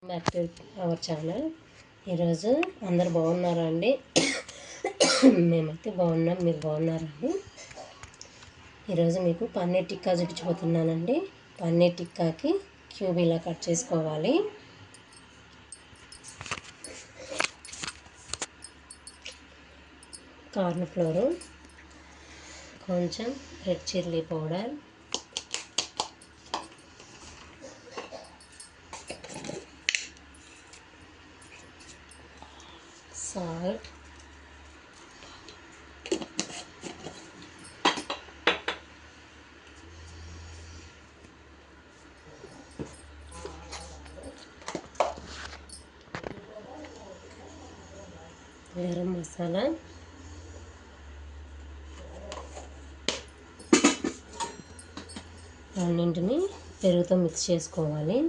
Back to our channel. ఈరోజు అందరు బాగున్నారా అండి? మేమైతే బాగున్నాం, మీరు బాగున్నారండి? ఈరోజు మీకు పన్నీర్ టిక్కా చూపించబోతున్నానండి. పన్నీర్ టిక్కాకి క్యూబ్ ఇలా కట్ చేసుకోవాలి. కార్న్ ఫ్లోరు, కొంచెం red chilli powder, salt, garam masala, అన్నింటిని పెరుగుతో మిక్స్ చేసుకోవాలి.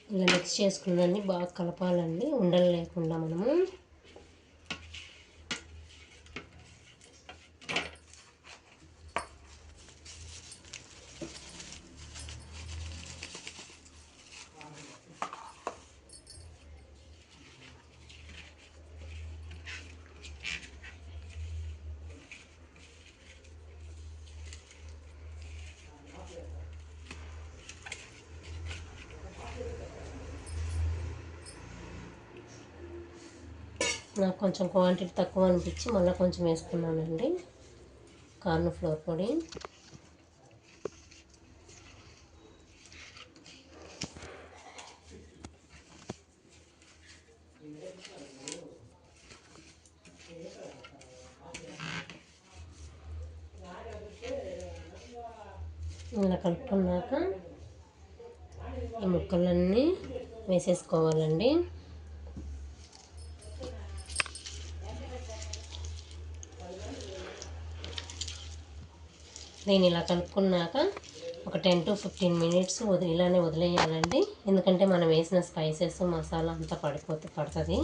ఇలా మిక్స్ చేసుకున్నాన్ని బాగా కలపాలండి, ఉండలు లేకుండా మనము. నాకు కొంచెం క్వాంటిటీ తక్కువ అనిపించి మళ్ళీ కొంచెం వేసుకున్నానండి కార్న్ ఫ్లోర్ పొడి. ఇలా కలుపుకున్నాక ఈ ముక్కలన్నీ వేసేసుకోవాలండి. దీన్ని ఇలా కలుపుకున్నాక ఒక 10 to 15 minutes ఇలానే వదిలేయాలండి. ఎందుకంటే మనం వేసిన స్పైసెస్ మసాలా అంతా పడుతుంది.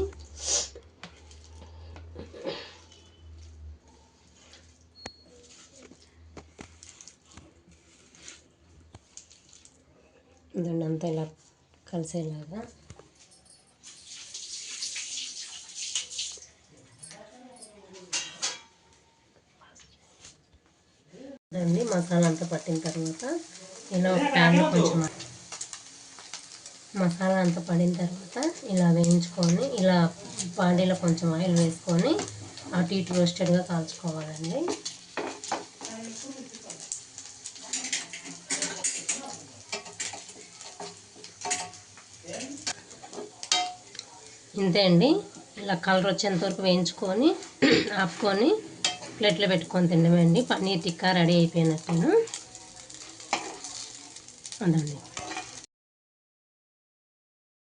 దాన్ని అంతా ఇలా కలిసేలాగా దాన్ని మసాలా అంతా పట్టిన తర్వాత ఇలా ఒక ప్యాన్లో కొంచెం మసాలా అంతా పడిన తర్వాత ఇలా వేయించుకొని ఇలా పాడీలో కొంచెం ఆయిల్ వేసుకొని అటు ఇటు రోస్టెడ్గా కాల్చుకోవాలండి. ఇంతే అండి, ఇలా కలర్ వచ్చేంత వరకు వేయించుకొని ఆపుకొని ప్లేట్లో పెట్టుకొని తినడమే అండి. పన్నీర్ టిక్కా రెడీ అయిపోయినట్టేను. అదండి.